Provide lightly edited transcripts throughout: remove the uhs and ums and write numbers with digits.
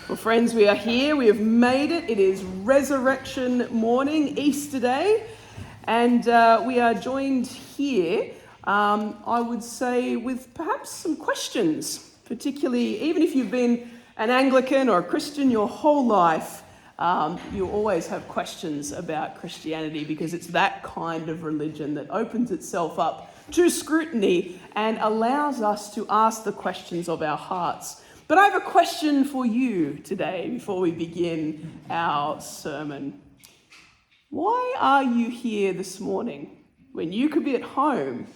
Well, friends, we are here. We have made it. It is Resurrection morning, Easter Day, and we are joined here, I would say, with perhaps some questions, particularly even if you've been an Anglican or a Christian your whole life, you always have questions about Christianity because it's that kind of religion that opens itself up to scrutiny and allows us to ask the questions of our hearts. But I have a question for you today before we begin our sermon. Why are you here this morning when you could be at home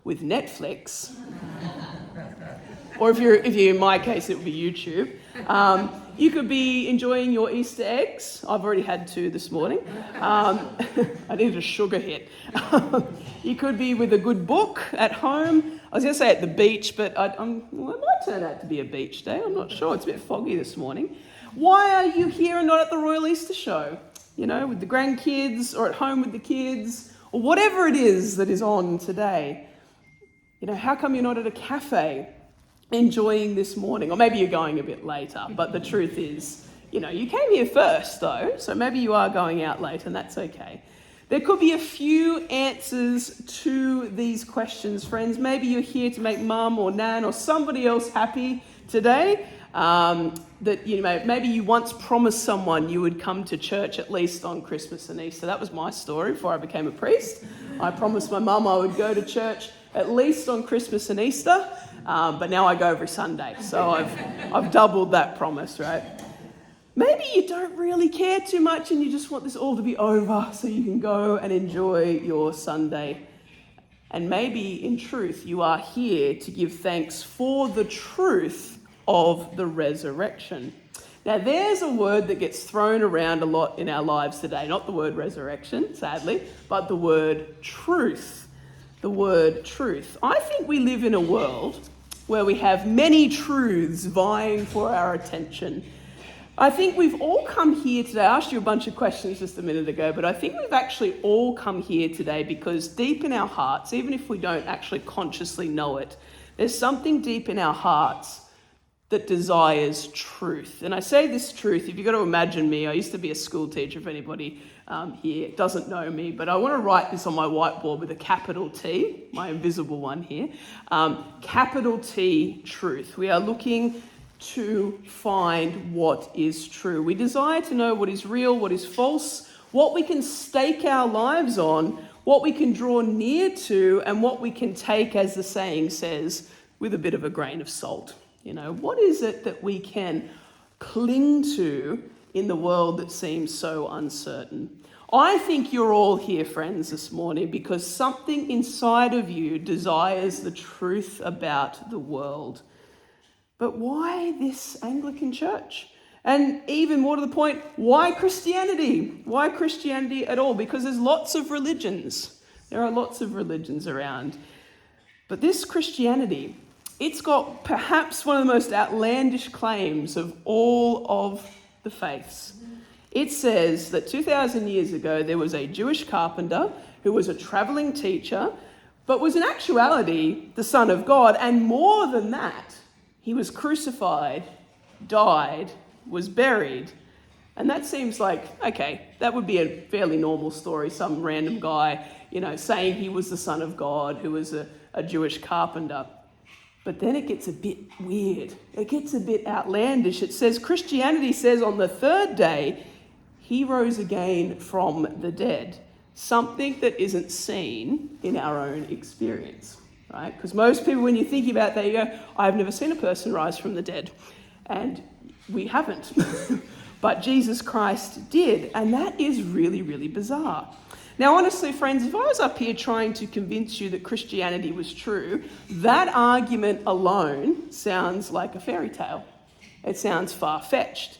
with Netflix? Or if you're in my case, it would be YouTube. You could be enjoying your Easter eggs. I've already had 2 this morning. I needed a sugar hit. You could be with a good book at home. I was going to say at the beach, but it might turn out to be a beach day. I'm not sure. It's a bit foggy this morning. Why are you here and not at the Royal Easter Show? You know, with the grandkids or at home with the kids or whatever it is that is on today. You know, how come you're not at a cafe enjoying this morning? Or maybe you're going a bit later, but the truth is, you know, you came here first though, so maybe you are going out late and that's okay. There could be a few answers to these questions, friends. Maybe you're here to make mum or nan or somebody else happy today. That you know, maybe you once promised someone you would come to church at least on Christmas and Easter. That was my story before I became a priest. I promised my mum I would go to church at least on Christmas and Easter, but now I go every Sunday. So I've doubled that promise, right? Maybe you don't really care too much and you just want this all to be over so you can go and enjoy your Sunday. And maybe, in truth, you are here to give thanks for the truth of the resurrection. Now, there's a word that gets thrown around a lot in our lives today. Not the word resurrection, sadly, but the word truth. The word truth. I think we live in a world where we have many truths vying for our attention. I think we've all come here today. I asked you a bunch of questions just a minute ago, but I think we've actually all come here today because deep in our hearts, even if we don't actually consciously know it, there's something deep in our hearts that desires truth. And I say this truth, if you've got to imagine me, I used to be a school teacher, if anybody here doesn't know me, but I want to write this on my whiteboard with a capital T, my invisible one here. Capital T, truth. We are looking to find what is true. We desire to know what is real, what is false, what we can stake our lives on, what we can draw near to, and what we can take, as the saying says, with a bit of a grain of salt. You know, what is it that we can cling to in the world that seems so uncertain? I think you're all here, friends, this morning because something inside of you desires the truth about the world. But why this Anglican church? And even more to the point, why Christianity? Why Christianity at all? Because there's lots of religions. There are lots of religions around. But this Christianity, it's got perhaps one of the most outlandish claims of all of the faiths. It says that 2,000 years ago, there was a Jewish carpenter who was a traveling teacher, but was in actuality the Son of God. And more than that, he was crucified, died, was buried. And that seems like, okay, that would be a fairly normal story. Some random guy, you know, saying he was the Son of God, who was a Jewish carpenter. But then it gets a bit weird. It gets a bit outlandish. It says, Christianity says on the 3rd day, he rose again from the dead. Something that isn't seen in our own experience. Right? Because most people, when you think about that, you go, I've never seen a person rise from the dead. And we haven't. But Jesus Christ did. And that is really, really bizarre. Now, honestly, friends, if I was up here trying to convince you that Christianity was true, that argument alone sounds like a fairy tale. It sounds far-fetched.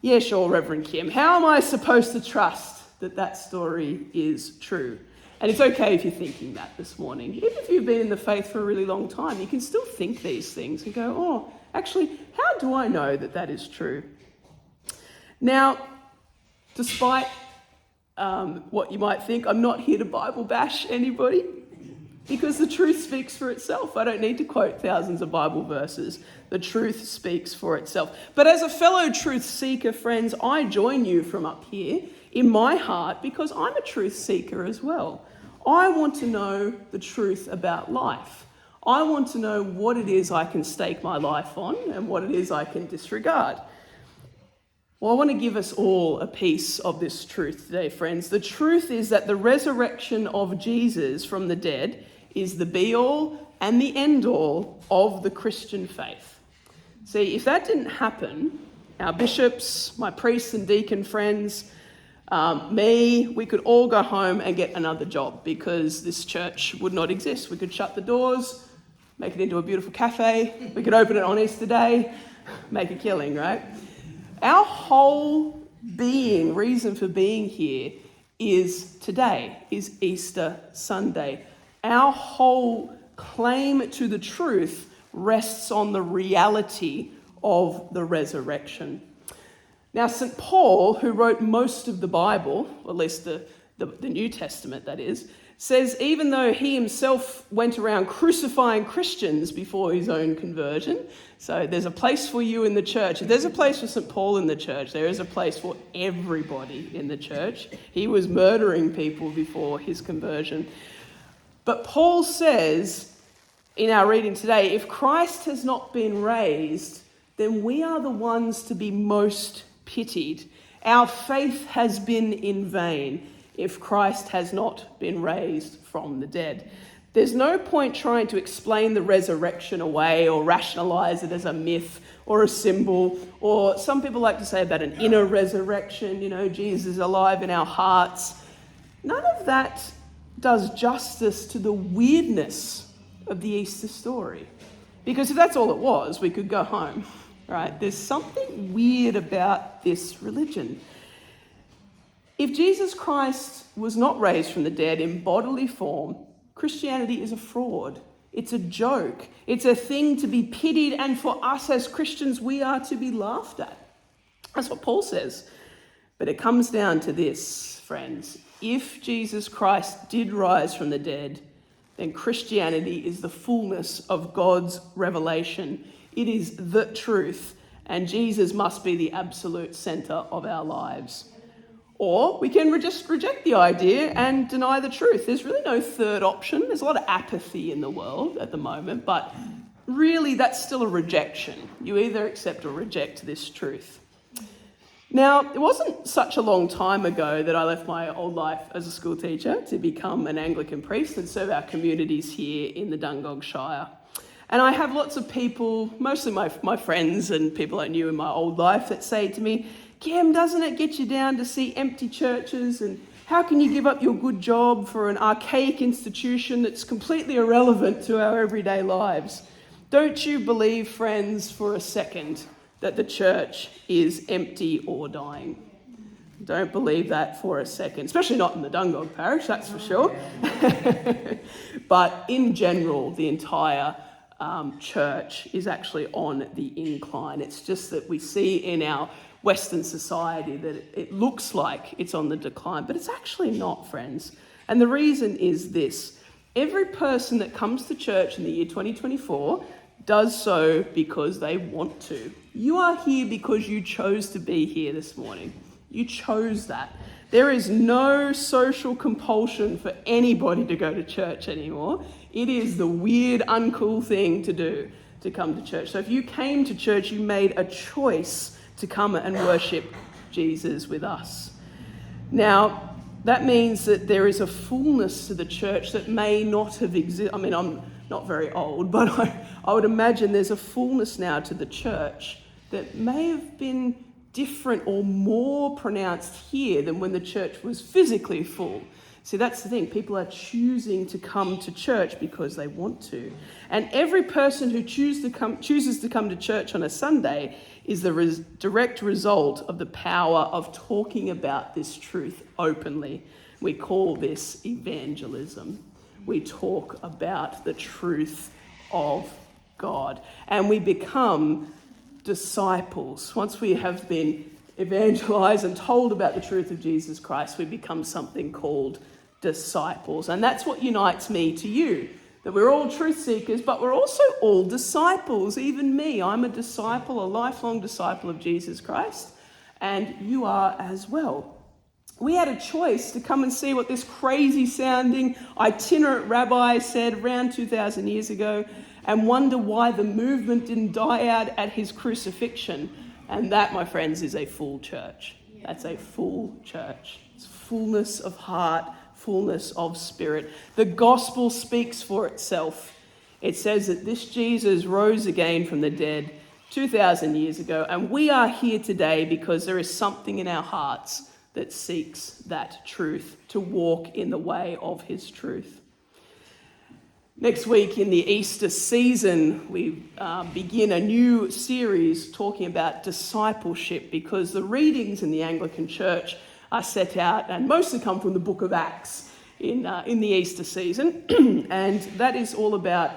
Yeah, sure, Reverend Kim. How am I supposed to trust that that story is true? And it's okay if you're thinking that this morning. Even if you've been in the faith for a really long time, you can still think these things and go, oh, actually, how do I know that that is true? Now, despite what you might think, I'm not here to Bible bash anybody. because the truth speaks for itself. I don't need to quote thousands of Bible verses. The truth speaks for itself. But as a fellow truth seeker, friends, I join you from up here in my heart because I'm a truth seeker as well. I want to know the truth about life. I want to know what it is I can stake my life on and what it is I can disregard. Well, I want to give us all a piece of this truth today, friends. The truth is that the resurrection of Jesus from the dead is the be-all and the end-all of the Christian faith. See, if that didn't happen, our bishops, my priests and deacon friends, we could all go home and get another job because this church would not exist. We could shut the doors, make it into a beautiful cafe. We could open it on Easter Day, make a killing, right? Our whole reason for being here is today, is Easter Sunday. Our whole claim to the truth rests on the reality of the resurrection. Now, St. Paul, who wrote most of the Bible, or at least the New Testament, that is, says even though he himself went around crucifying Christians before his own conversion, so there's a place for you in the church. If there's a place for St. Paul in the church, there is a place for everybody in the church. He was murdering people before his conversion. But Paul says in our reading today, if Christ has not been raised, then we are the ones to be most pitied. Our faith has been in vain if Christ has not been raised from the dead. There's no point trying to explain the resurrection away or rationalize it as a myth or a symbol, or some people like to say about an inner resurrection, Jesus is alive in our hearts. None of that does justice to the weirdness of the Easter story. Because if that's all it was, we could go home, right? There's something weird about this religion. If Jesus Christ was not raised from the dead in bodily form, Christianity is a fraud. It's a joke. It's a thing to be pitied, and for us as Christians, we are to be laughed at. That's what Paul says. But it comes down to this, friends. If Jesus Christ did rise from the dead, then Christianity is the fullness of God's revelation. It is the truth, and Jesus must be the absolute centre of our lives. Or we can just reject the idea and deny the truth. There's really no third option. There's a lot of apathy in the world at the moment, but really that's still a rejection. You either accept or reject this truth. Now, it wasn't such a long time ago that I left my old life as a school teacher to become an Anglican priest and serve our communities here in the Dungog Shire. And I have lots of people, mostly my friends and people I knew in my old life, that say to me, Kim, doesn't it get you down to see empty churches? And how can you give up your good job for an archaic institution that's completely irrelevant to our everyday lives? Don't you believe, friends, for a second that the church is empty or dying? Don't believe that for a second, especially not in the Dungog parish, that's for sure. But in general, the entire church is actually on the incline. It's just that we see in our Western society that it looks like it's on the decline, but it's actually not, friends. And the reason is this. Every person that comes to church in the year 2024 does so because they want to. You are here because you chose to be here this morning. You chose that. There is no social compulsion for anybody to go to church anymore. It is the weird, uncool thing to do, to come to church. So if you came to church, you made a choice to come and worship Jesus with us. Now, that means that there is a fullness to the church that may not have existed. I mean, I'm not very old, but I would imagine there's a fullness now to the church that may have been different or more pronounced here than when the church was physically full. See, that's the thing. People are choosing to come to church because they want to. And every person who chooses to come to church on a Sunday is the direct result of the power of talking about this truth openly. We call this evangelism. We talk about the truth of God. And we become disciples. Once we have been evangelized and told about the truth of Jesus Christ, we become something called disciples. And that's what unites me to you, that we're all truth seekers, but we're also all disciples. Even me, I'm a disciple, a lifelong disciple of Jesus Christ, and you are as well. We had a choice to come and see what this crazy sounding itinerant rabbi said around 2,000 years ago and wonder why the movement didn't die out at his crucifixion. And that, my friends, is a full church. That's a full church. It's fullness of heart, fullness of spirit. The gospel speaks for itself. It says that this Jesus rose again from the dead 2,000 years ago, and we are here today because there is something in our hearts that seeks that truth, to walk in the way of his truth. Next week in the Easter season, we begin a new series talking about discipleship, because the readings in the Anglican Church are set out and mostly come from the book of Acts in the Easter season. And that is all about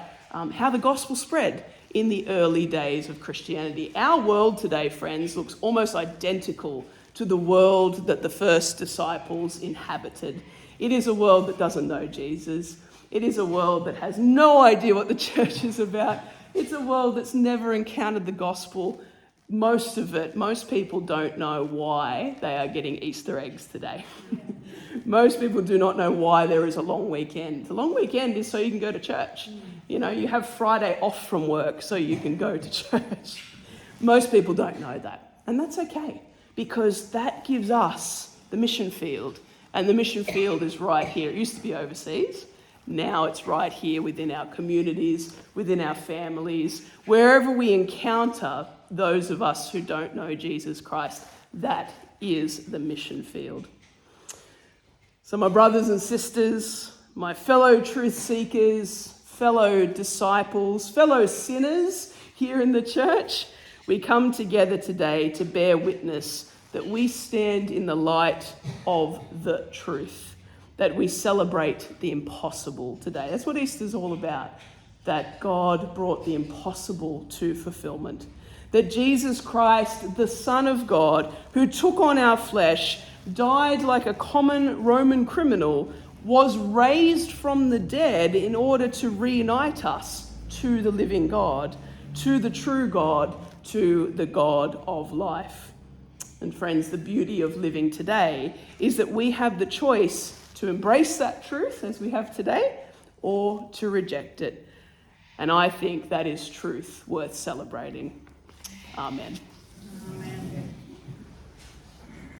how the gospel spread in the early days of Christianity. Our world today, friends, looks almost identical to the world that the first disciples inhabited. It is a world that doesn't know Jesus. It is a world that has no idea what the church is about. It's a world that's never encountered the gospel. Most people don't know why they are getting Easter eggs today. Most people do not know why there is a long weekend. The long weekend is so you can go to church. You know, you have Friday off from work so you can go to church. Most people don't know that, and that's okay, because that gives us the mission field, and the mission field is right here. It used to be overseas. Now it's right here within our communities, within our families, wherever we encounter those of us who don't know Jesus Christ. That is the mission field. So my brothers and sisters, my fellow truth seekers, fellow disciples, fellow sinners here in the church, we come together today to bear witness that we stand in the light of the truth, that we celebrate the impossible today. That's what Easter's all about, that God brought the impossible to fulfillment, that Jesus Christ, the Son of God, who took on our flesh, died like a common Roman criminal, was raised from the dead in order to reunite us to the living God, to the true God, to the God of life. And friends, the beauty of living today is that we have the choice to embrace that truth as we have today, or to reject it. And I think that is truth worth celebrating. Amen.